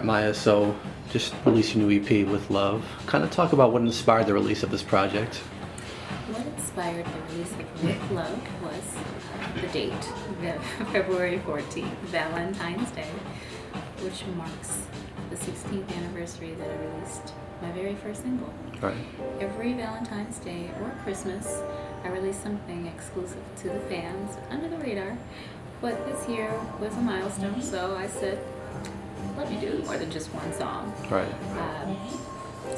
right, Maya, so just released a new EP with Love. Kind of talk about what inspired the release of this project. What inspired the release of With Love was the date, February 14th, Valentine's Day, which marks the 16th anniversary that I released my very first single. Right. Every Valentine's Day or Christmas, I release something exclusive to the fans under the radar. But this year was a milestone, so I said, let me do more than just one song. Right.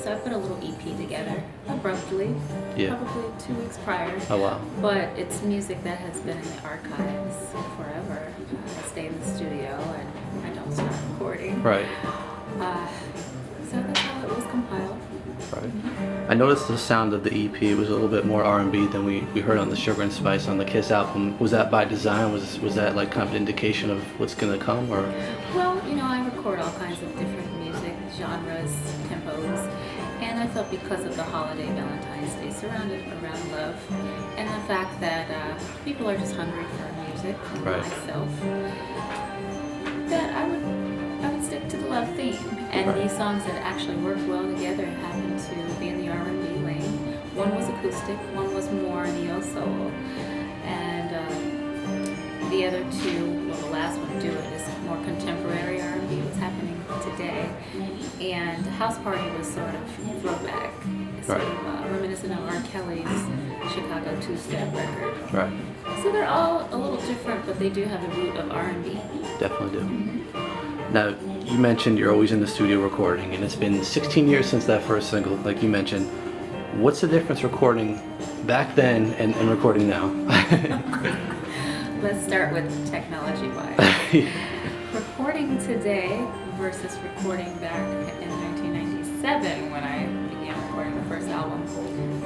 So I put a little EP together abruptly, probably 2 weeks prior. Oh, wow. But it's music that has been in the archives forever. I stay in the studio and I don't stop recording. Right. So that's how it was compiled. Right. I noticed the sound of the EP was a little bit more R&B than we heard on the Sugar and Spice on the Kiss album. Was that by design? Was that like kind of an indication of what's going to come, or? Well, I record all kinds of different music genres, tempos, and I felt because of the holiday Valentine's Day surrounded around love, and the fact that people are just hungry for music, and myself, that I would stick to the love theme. And these songs that actually work well together happen to be in the R&B lane. One was acoustic, one was more neo-soul, and the other two, well, the last one, Do It, is more contemporary R&B, what's happening today. And House Party was sort of throwback, sort of reminiscent of R. Kelly's Chicago two-step record. Right. So they're all a little different, but they do have the root of R&B. Definitely do. Now, you mentioned you're always in the studio recording, and it's been 16 years since that first single, like you mentioned. What's the difference recording back then and recording now? Let's start with technology-wise. Recording today versus recording back in 1997 when I began recording the first album.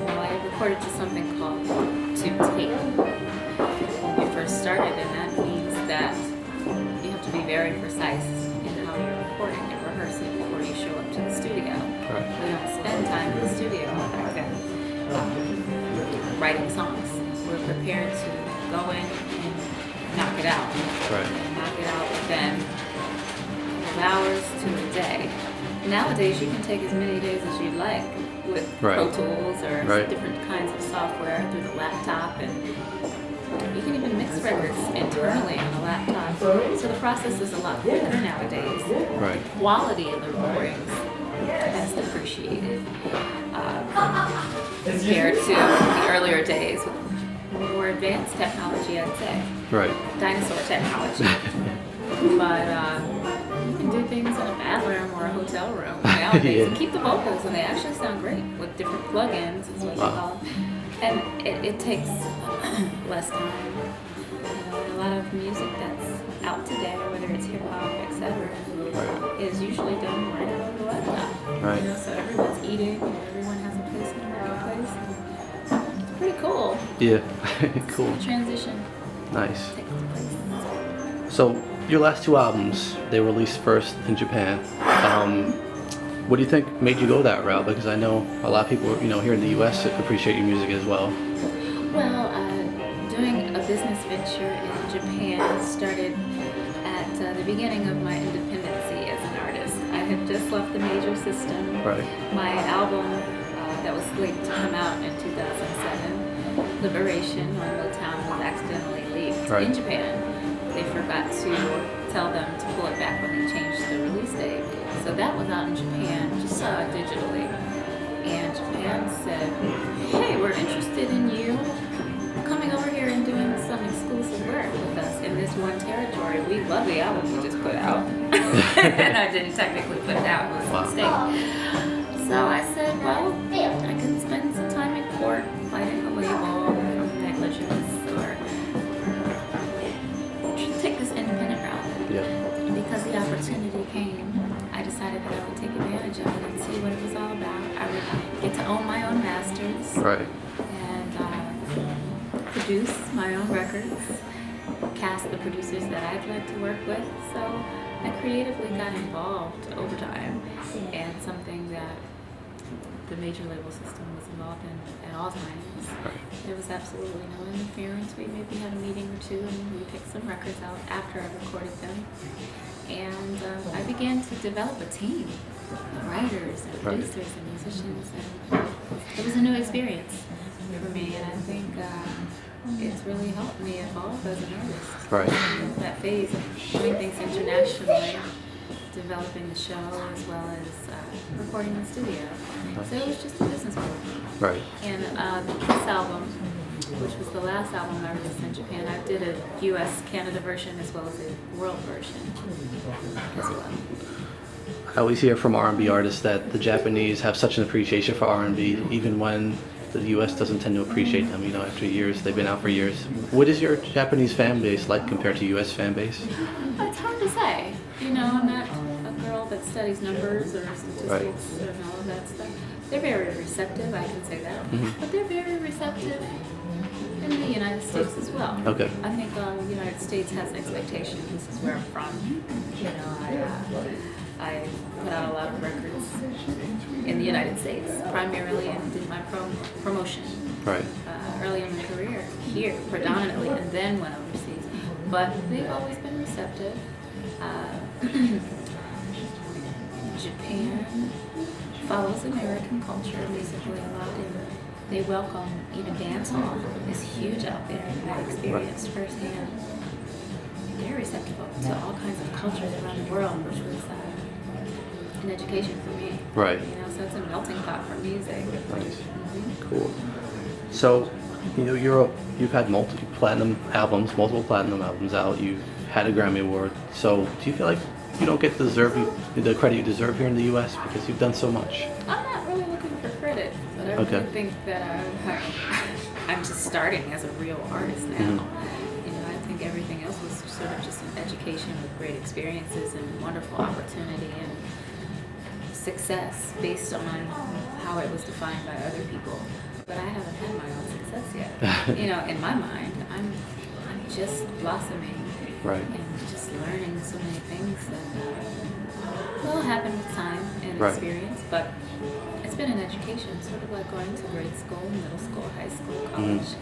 Well, I recorded to something called to tape when we first started, and that means that you have to be very precise in how you're recording and rehearsing before you show up to the studio. Right. We don't spend time in the studio back then writing songs. We're prepared to go in and knock it out. Right. And knock it out within hours to a day. Nowadays, you can take as many days as you'd like with Pro Tools or different kinds of software through the laptop, and you can even mix records internally on a laptop. So the process is a lot quicker nowadays. Right. The quality of the recordings has depreciated compared to the earlier days with more advanced technology, I'd say. Right. Dinosaur technology. But you can do things in a bathroom or a hotel room nowadays and keep the vocals, and they actually sound great with different plugins, is what they call them. And it takes less time. A lot of music that's out today, whether it's hip hop, etc., is usually done right out of the laptop. Right. So everyone's eating, and everyone has a place in the marketplace. It's pretty cool. Yeah. Cool. It's a transition. Nice. So your last 2 albums, they were released first in Japan. What do you think made you go that route? Because I know a lot of people, here in the U.S. appreciate your music as well. Well, doing a business venture in Japan started at the beginning of my independency as an artist. I had just left the major system. Right. My album that was slated to come out in 2007, Liberation on Motown, was accidentally leaked in Japan. They forgot to tell them to pull it back when they changed the release date. So that was out in Japan, just digitally. And Japan said, hey, we're interested in you coming over here and doing some exclusive work with us in this one territory. We love the album you just put out. And I didn't technically put it out, it was a mistake. So I said, well, I can spend some time in court fighting the label from negligence, or take this independent route. Yeah. Because the opportunity came, I decided that I would take advantage of it and see what it was all about. I would get to own my own masters. Right. And produce my own records, cast the producers that I'd like to work with. So I creatively got involved over time, and something that the major label system was involved in at all times. There was absolutely no interference. We maybe had a meeting or two, and we picked some records out after I recorded them, And I began to develop a team of writers and Right. producers and musicians, and it was a new experience for me, and I think it's really helped me evolve as an artist. Right. That phase of doing things internationally, developing the show as well as recording in the studio. So it was just a business move. Right. And this album, which was the last album I released in Japan, I did a U.S. Canada version as well as a world version as well. I always hear from R&B artists that the Japanese have such an appreciation for R&B, even when the U.S. doesn't tend to appreciate them. You know, after years, they've been out for years. What is your Japanese fan base like compared to U.S. fan base? It's hard to say. You know, I'm not a girl that studies numbers or statistics and all of that stuff. They're very receptive, I can say that. Mm-hmm. But they're very receptive in the United States as well. Okay. I think the United States has expectations. This is where I'm from. You know, I put out a lot of records in the United States, primarily, and did my promotion Right. early in my career here, predominantly, and then went overseas. But they've always been receptive. Japan follows American culture musically a lot, and they welcome even dancehall is huge out there, and I experienced firsthand. They're receptive to all kinds of cultures around the world, which was an education for me. Right. You know, so it's a melting pot for music. Nice. Cool. So, you know, you've had multiple platinum albums out. You've had a Grammy Award. So, do you feel like you don't get the credit you deserve here in the U.S. because you've done so much? I'm not really looking for credit, but I really think that I'm just starting as a real artist now. Mm-hmm. You know, I think everything else was sort of just an education with great experiences and wonderful opportunity and success based on how it was defined by other people. But I haven't had my own success yet. You know, in my mind, I'm just blossoming. Right. And just learning so many things that will happen with time and Right. experience. But it's been an education, sort of like going to grade school, middle school, high school, college,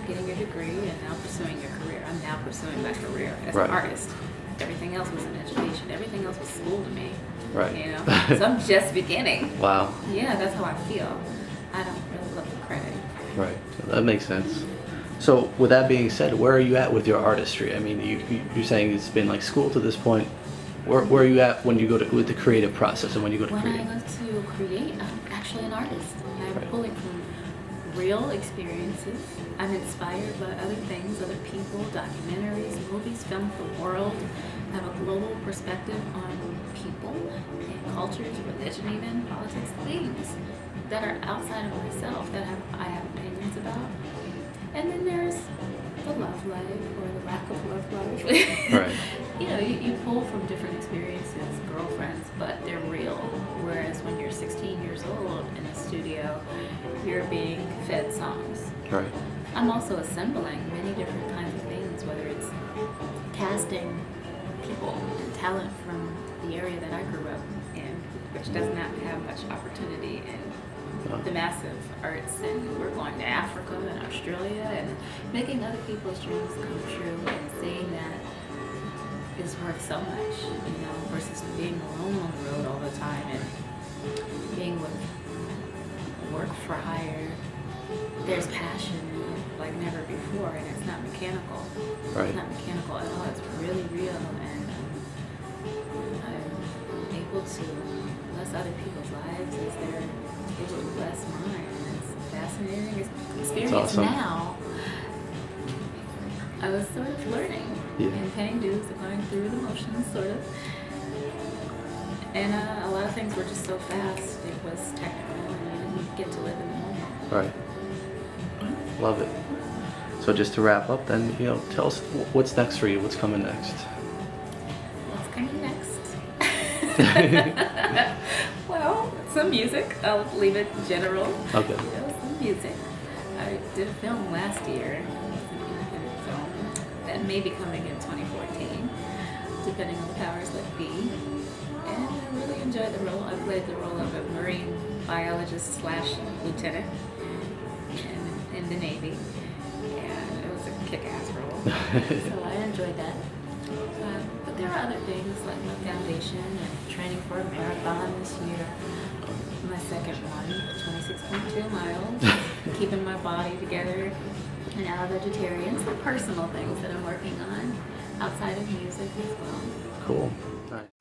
getting your degree, and now pursuing your career. I'm now pursuing my career as an artist. Everything else was an education. Everything else was school to me. Right. You know, so I'm just beginning. Wow. Yeah, that's how I feel. I don't really look for credit. Right. That makes sense. So, with that being said, where are you at with your artistry? I mean, you're saying it's been like school to this point. Where are you at when you go with the creative process and when you go to When create? I go to create, I'm actually an artist. I'm Right. pulling from real experiences. I'm inspired by other things, other people, documentaries, movies, film, the world. I have a global perspective on people and cultures, religion even, politics, things that are outside of myself that I have opinions about. And then there's the love life or the lack of love life. Right. You know, you pull from different experiences, girlfriends, but they're real. Whereas when you're 16 years old in a studio, you're being fed songs. Right. I'm also assembling many different kinds of things, whether it's casting people and talent from the area that I grew up in, which does not have much opportunity in the massive arts, and we're going to Africa and Australia and making other people's dreams come true, and seeing that is worth so much, you know, versus being alone on the road all the time and being with work for hire. There's passion in it like never before, and it's not mechanical. Right. It's not mechanical at all. It's really real, and I'm able to bless other people's lives as they're able to bless mine. And it's a fascinating experience. awesome. Now, I was sort of learning and paying dues and going through the motions, sort of. And a lot of things were just so fast. It was technical, and I didn't get to live in the moment. Right. Love it. So just to wrap up, then, you know, tell us what's next for you. What's coming next? What's coming next? Well, some music. I'll leave it general. Okay. You know, some music. I did a film last year. It was an independent film that may be coming in 2014, depending on the powers that be. And I really enjoyed the role. I played the role of a marine biologist / lieutenant in the Navy. And it was a kick-ass role. So I enjoyed that. But there are other things like my foundation and training for a marathon this year. My second one, 26.2 miles, keeping my body together, and now a vegetarian. Some personal things that I'm working on outside of music as well. Cool. Nice.